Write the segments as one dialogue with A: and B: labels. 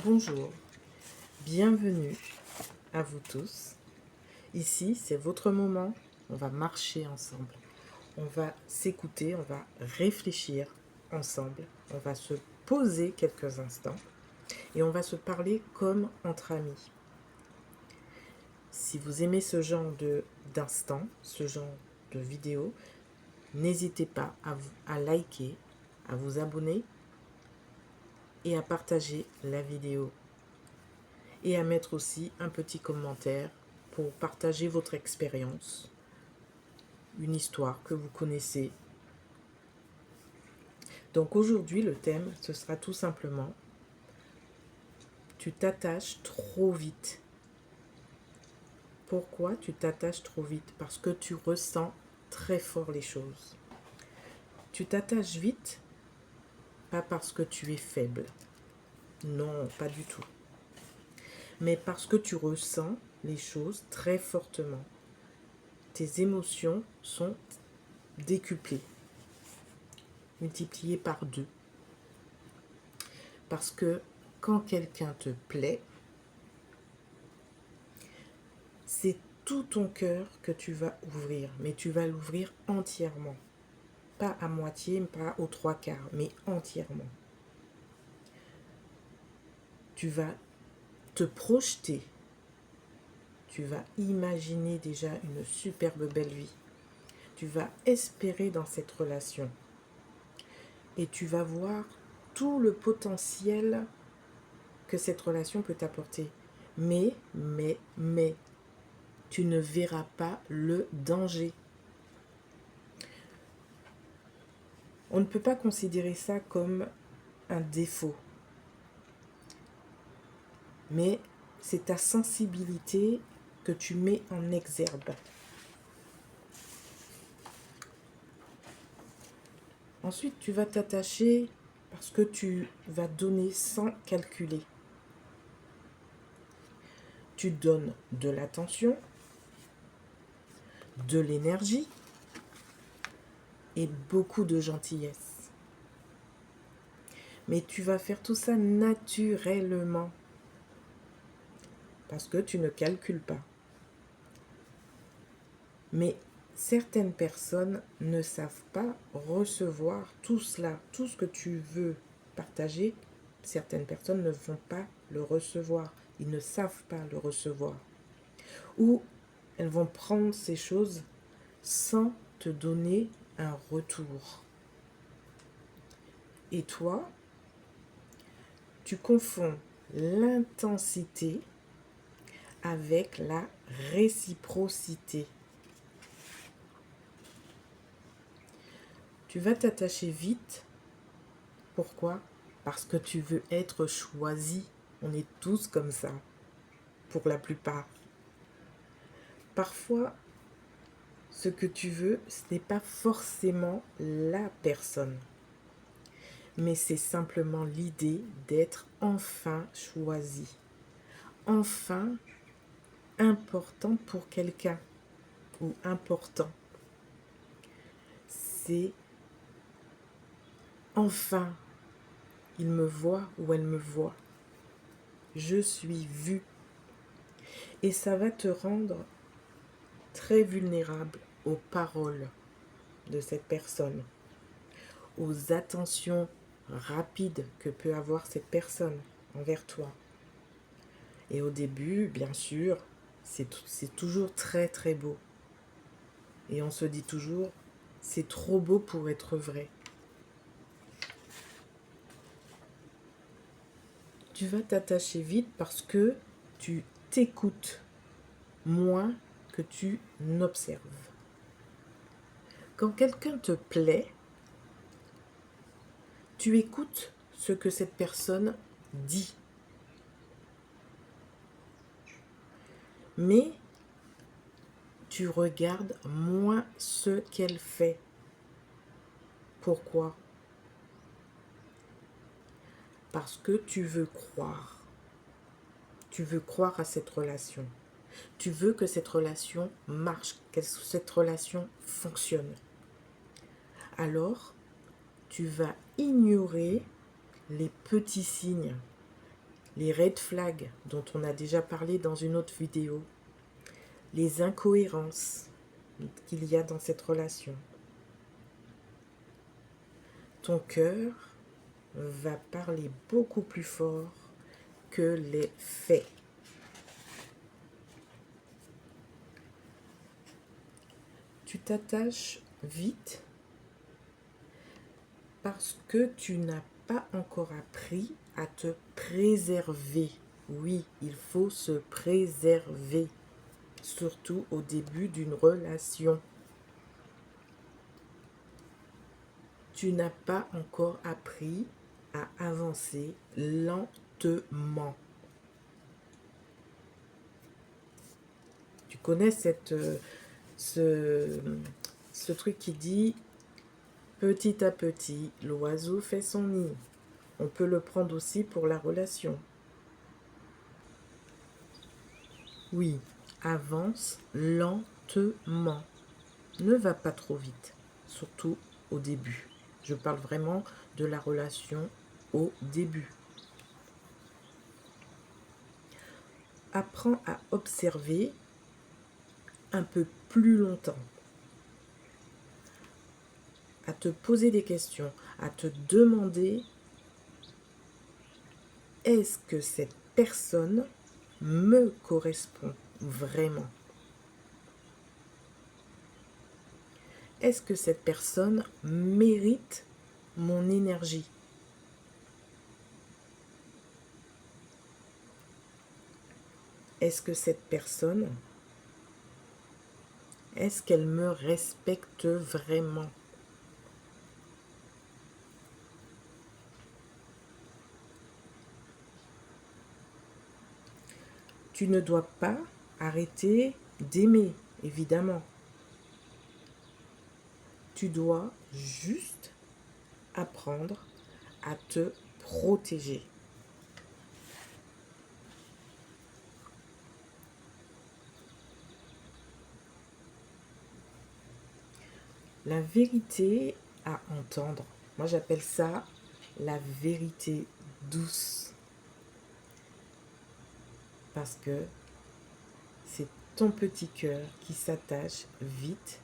A: Bonjour, bienvenue à vous tous. Ici, c'est votre moment. On va marcher ensemble. On va s'écouter, on va réfléchir ensemble. On va se poser quelques instants et on va se parler comme entre amis. Si vous aimez ce genre d'instant, ce genre de vidéo, n'hésitez pas à liker, à vous abonner et à partager la vidéo. Et à mettre aussi un petit commentaire pour partager votre expérience, une histoire que vous connaissez. Donc aujourd'hui, le thème, ce sera tout simplement « Tu t'attaches trop vite ». Pourquoi tu t'attaches trop vite? Parce que tu ressens très fort les choses. Tu t'attaches vite, pas parce que tu es faible. Non, pas du tout. Mais parce que tu ressens les choses très fortement. Tes émotions sont décuplées, multipliées par 2. Parce que quand quelqu'un te plaît, c'est tout ton cœur que tu vas ouvrir, mais tu vas l'ouvrir entièrement. Pas à moitié, pas aux 3/4, mais entièrement. Tu vas te projeter. Tu vas imaginer déjà une superbe belle vie. Tu vas espérer dans cette relation. Et tu vas voir tout le potentiel que cette relation peut t'apporter. Mais, tu ne verras pas le danger. On ne peut pas considérer ça comme un défaut. Mais c'est ta sensibilité que tu mets en exergue. Ensuite, tu vas t'attacher parce que tu vas donner sans calculer. Tu donnes de l'attention, de l'énergie et beaucoup de gentillesse. Mais tu vas faire tout ça naturellement parce que tu ne calcules pas. Mais certaines personnes ne savent pas recevoir tout cela, tout ce que tu veux partager. Certaines personnes ne vont pas le recevoir. Ils ne savent pas le recevoir. Ou elles vont prendre ces choses sans te donner un retour. Et toi, tu confonds l'intensité avec la réciprocité. Tu vas t'attacher vite. Pourquoi? Parce que tu veux être choisi. On est tous comme ça, pour la plupart. Parfois, ce que tu veux, ce n'est pas forcément la personne. Mais c'est simplement l'idée d'être enfin choisi. Enfin important pour quelqu'un ou important. C'est enfin, il me voit ou elle me voit. Je suis vue. Et ça va te rendre très vulnérable aux paroles de cette personne, aux attentions rapides que peut avoir cette personne envers toi. Et au début, bien sûr, c'est toujours très très beau. Et on se dit toujours, c'est trop beau pour être vrai. Tu vas t'attacher vite parce que tu t'écoutes moins que tu n'observes. Quand quelqu'un te plaît, tu écoutes ce que cette personne dit. Mais tu regardes moins ce qu'elle fait. Pourquoi? Parce que tu veux croire. Tu veux croire à cette relation. Tu veux que cette relation marche, que cette relation fonctionne. Alors, tu vas ignorer les petits signes, les red flags dont on a déjà parlé dans une autre vidéo, les incohérences qu'il y a dans cette relation. Ton cœur va parler beaucoup plus fort que les faits. Tu t'attaches vite parce que tu n'as pas encore appris à te préserver. Oui, il faut se préserver, surtout au début d'une relation. Tu n'as pas encore appris à avancer lentement. Tu connais ce truc qui dit petit à petit, l'oiseau fait son nid. On peut le prendre aussi pour la relation. Oui, avance lentement. Ne va pas trop vite, surtout au début. Je parle vraiment de la relation au début. Apprends à observer un peu plus longtemps, à te poser des questions, à te demander est-ce que cette personne me correspond vraiment? Est-ce que cette personne mérite mon énergie? Est-ce que cette personne, est-ce qu'elle me respecte vraiment? Tu ne dois pas arrêter d'aimer, évidemment. Tu dois juste apprendre à te protéger. La vérité à entendre, moi j'appelle ça la vérité douce. Parce que c'est ton petit cœur qui s'attache vite.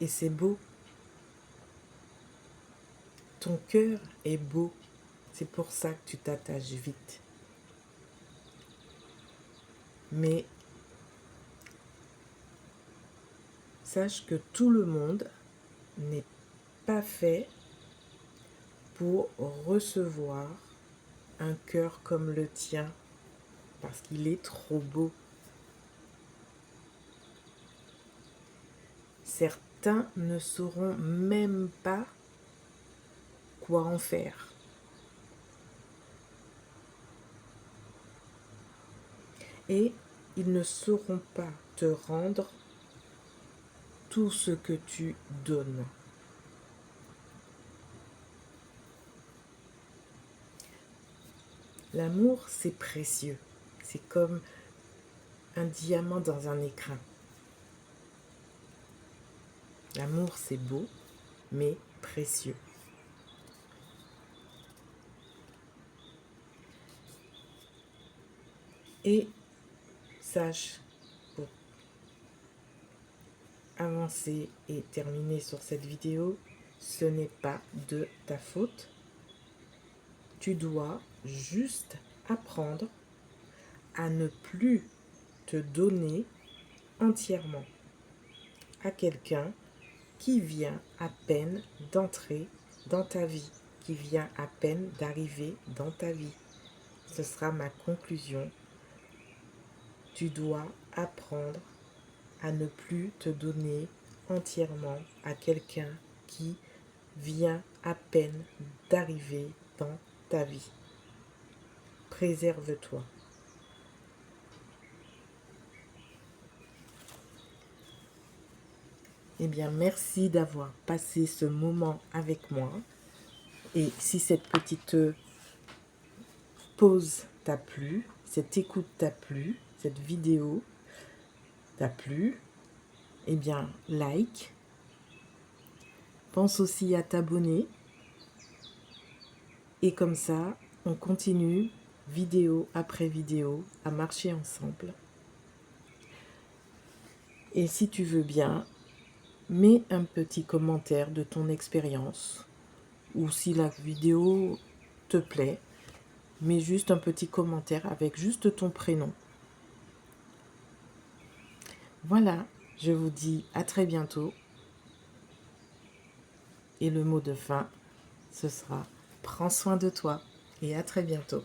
A: Et c'est beau. Ton cœur est beau. C'est pour ça que tu t'attaches vite. Mais sache que tout le monde n'est pas fait pour recevoir un cœur comme le tien. Parce qu'il est trop beau. Certains ne sauront même pas quoi en faire. Et ils ne sauront pas te rendre tout ce que tu donnes. L'amour, c'est précieux. C'est comme un diamant dans un écrin. L'amour, c'est beau, mais précieux. Et sache, pour avancer et terminer sur cette vidéo, ce n'est pas de ta faute. Tu dois juste apprendre à ne plus te donner entièrement à quelqu'un qui vient à peine d'entrer dans ta vie, qui vient à peine d'arriver dans ta vie. Ce sera ma conclusion. Tu dois apprendre à ne plus te donner entièrement à quelqu'un qui vient à peine d'arriver dans ta vie. Préserve-toi. Eh bien, merci d'avoir passé ce moment avec moi. Et si cette petite pause t'a plu, cette écoute t'a plu, cette vidéo t'a plu, eh bien, like. Pense aussi à t'abonner Et comme ça, on continue, vidéo après vidéo, à marcher ensemble. Et si tu veux bien, mets un petit commentaire de ton expérience. Ou si la vidéo te plaît, mets juste un petit commentaire avec juste ton prénom. Voilà, je vous dis à très bientôt. Et le mot de fin, ce sera « Prends soin de toi » et à très bientôt.